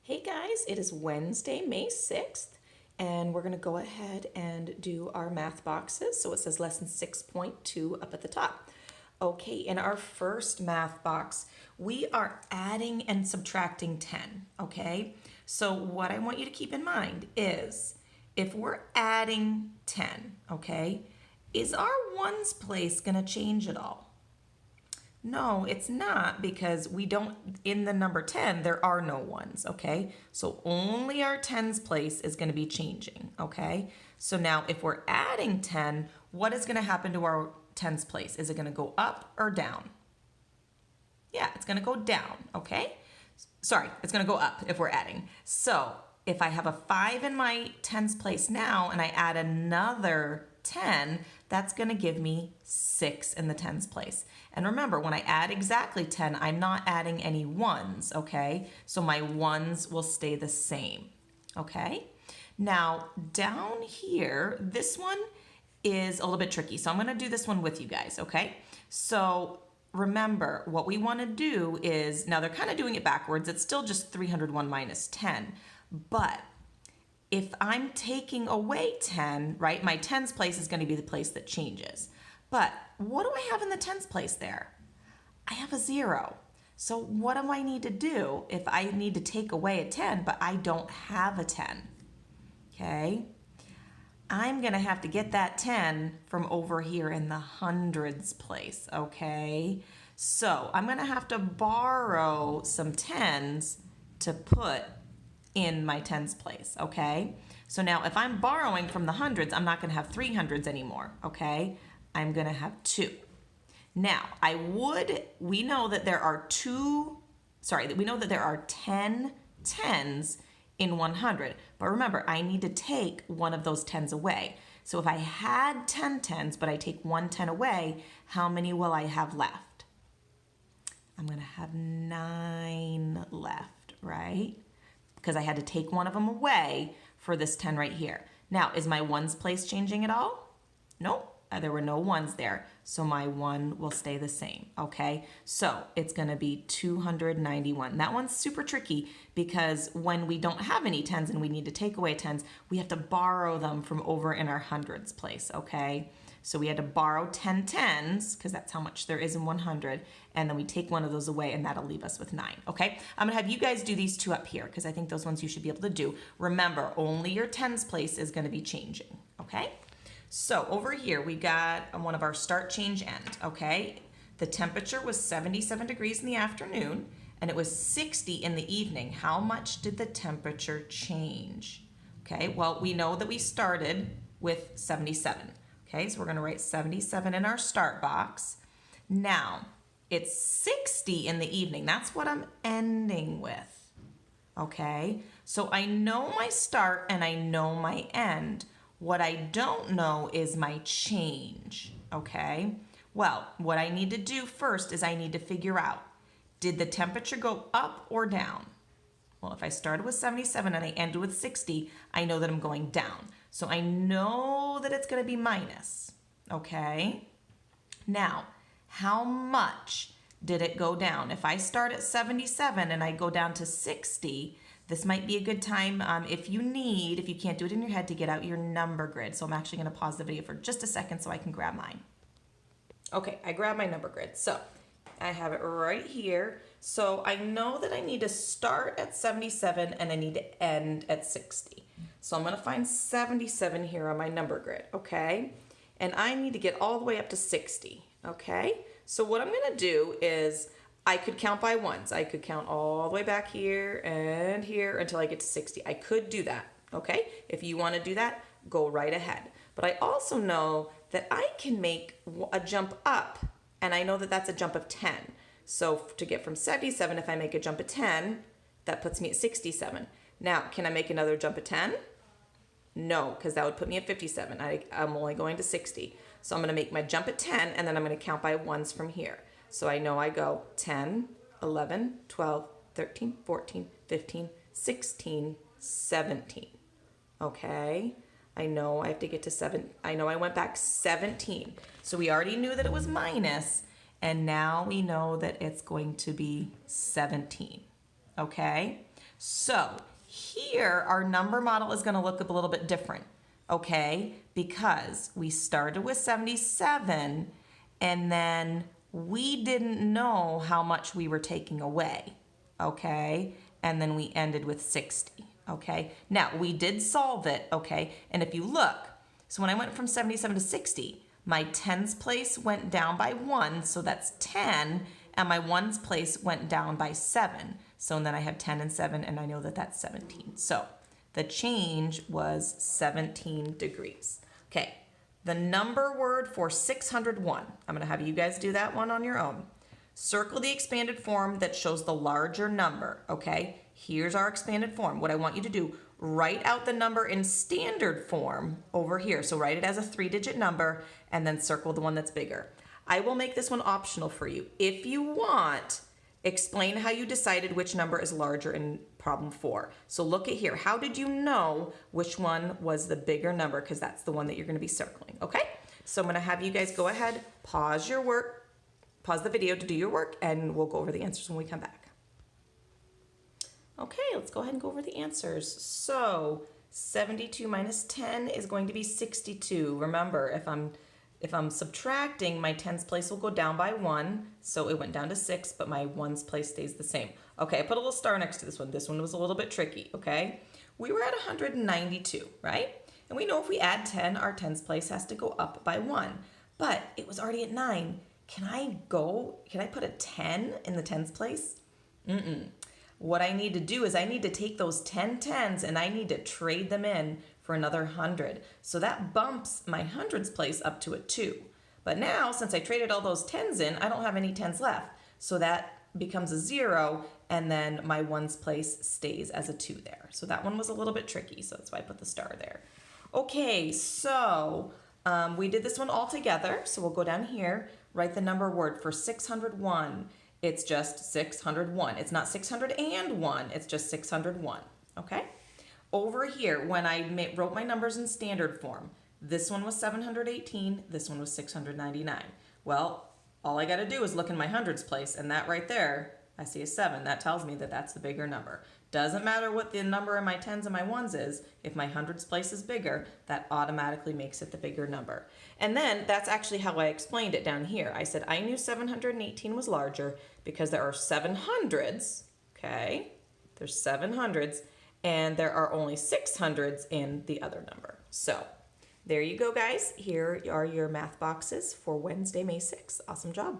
Hey guys, it is Wednesday, May 6th, and we're going to go ahead and do our math boxes. So it says lesson 6.2 up at the top. Okay, in our first math box, we are adding and subtracting 10, okay? So what I want you to keep in mind is if we're adding 10, okay, is our ones place going to change at all? No, it's not because we don't, in the number 10, there are no ones, okay? So only our tens place is going to be changing, okay? So now if we're adding 10, what is going to happen to our tens place? Is it going to go up or down? Yeah, it's going to go down, okay? Sorry, it's going to go up if we're adding. So if I have a 5 in my tens place now and I add another 10, that's going to give me 6 in the tens place. And remember, when I add exactly 10, I'm not adding any ones, okay? So my ones will stay the same, okay? Now, down here, this one is a little bit tricky. So I'm going to do this one with you guys, okay? So remember, what we want to do is, now they're kind of doing it backwards. It's still just 301 minus 10, but if I'm taking away 10, right, my tens place is going to be the place that changes. But what do I have in the tens place there? I have a 0. So what do I need to do if I need to take away a 10, but I don't have a 10? Okay, I'm going to have to get that 10 from over here in the hundreds place, okay? So I'm going to have to borrow some 10s to put in my tens place, okay? So now if I'm borrowing from the hundreds, I'm not going to have 300s anymore, okay? I'm going to have 2. Now, we know that there are 10 tens in 100, but remember, I need to take one of those 10s away. So if I had 10 tens, but I take 1 10 away, how many will I have left? I'm going to have 9 left, right? Because I had to take one of them away for this 10 right here. Now, is my ones place changing at all? Nope, there were no ones there. So my 1 will stay the same, okay? So it's gonna be 291. That one's super tricky because when we don't have any 10s and we need to take away 10s, we have to borrow them from over in our hundreds place, okay? So we had to borrow 10 10s because that's how much there is in 100, and then we take one of those away and that'll leave us with 9, okay? I'm gonna have you guys do these 2 up here because I think those ones you should be able to do. Remember, only your 10s place is gonna be changing, okay? So over here, we got one of our start, change, end, okay? The temperature was 77 degrees in the afternoon and it was 60 in the evening. How much did the temperature change? Okay, well, we know that we started with 77. Okay, so we're gonna write 77 in our start box. Now, it's 60 in the evening. That's what I'm ending with, okay? So I know my start and I know my end. What I don't know is my change, okay? Well, what I need to do first is I need to figure out, did the temperature go up or down? Well, if I started with 77 and I ended with 60, I know that I'm going down. So I know that it's going to be minus, okay? Now, how much did it go down? If I start at 77 and I go down to 60, this might be a good time if you can't do it in your head, to get out your number grid. So I'm actually going to pause the video for just a second so I can grab mine. Okay, I grabbed my number grid. So I have it right here. So I know that I need to start at 77 and I need to end at 60. So I'm going to find 77 here on my number grid, okay? And I need to get all the way up to 60, okay? So what I'm going to do is I could count by ones. I could count all the way back here and here until I get to 60. I could do that, okay? If you want to do that, go right ahead. But I also know that I can make a jump up, and I know that that's a jump of 10. So to get from 77, if I make a jump of 10, that puts me at 67. Now, can I make another jump of 10? No, because that would put me at 57. I'm only going to 60. So I'm going to make my jump at 10, and then I'm going to count by ones from here. So I know I go 10, 11, 12, 13, 14, 15, 16, 17. Okay? I know I have to get to 7. I know I went back 17. So we already knew that it was minus, and now we know that it's going to be 17. Okay? So here, our number model is going to look a little bit different, okay? Because we started with 77, and then we didn't know how much we were taking away, okay? And then we ended with 60, okay? Now, we did solve it, okay? And if you look, so when I went from 77 to 60, my tens place went down by 1, so that's 10, and my ones place went down by 7. So then I have 10 and 7, and I know that that's 17. So the change was 17 degrees. Okay, the number word for 601. I'm going to have you guys do that one on your own. Circle the expanded form that shows the larger number, okay? Here's our expanded form. What I want you to do, write out the number in standard form over here. So write it as a 3-digit number and then circle the one that's bigger. I will make this one optional for you. If you want, explain how you decided which number is larger in problem 4. So look at here. How did you know which one was the bigger number? Because that's the one that you're going to be circling, okay? So I'm going to have you guys go ahead, pause your work, pause the video to do your work, and we'll go over the answers when we come back. Okay, let's go ahead and go over the answers. So 72 minus 10 is going to be 62. Remember, if I'm subtracting, my tens place will go down by 1, so it went down to 6, but my ones place stays the same. Okay, I put a little star next to this one. This one was a little bit tricky, okay? We were at 192, right? And we know if we add 10, our tens place has to go up by 1. But it was already at 9. Can I put a 10 in the tens place? What I need to do is I need to take those 10 tens and I need to trade them in for another 100. So that bumps my hundreds place up to a 2. But now, since I traded all those tens in, I don't have any tens left. So that becomes a 0, and then my ones place stays as a 2 there. So that one was a little bit tricky, so that's why I put the star there. Okay, so we did this one all together. So we'll go down here, write the number word for 601. It's just 601. It's not 601, it's just 601, okay? Over here, when I wrote my numbers in standard form, this one was 718, this one was 699. Well, all I gotta do is look in my hundreds place, and that right there, I see a 7. That tells me that that's the bigger number. Doesn't matter what the number in my tens and my ones is, if my hundreds place is bigger, that automatically makes it the bigger number. And then that's actually how I explained it down here. I said I knew 718 was larger because there are 7 hundreds, okay? There's 7 hundreds, and there are only 6 hundreds in the other number. So there you go, guys. Here are your math boxes for Wednesday, May 6th. Awesome job.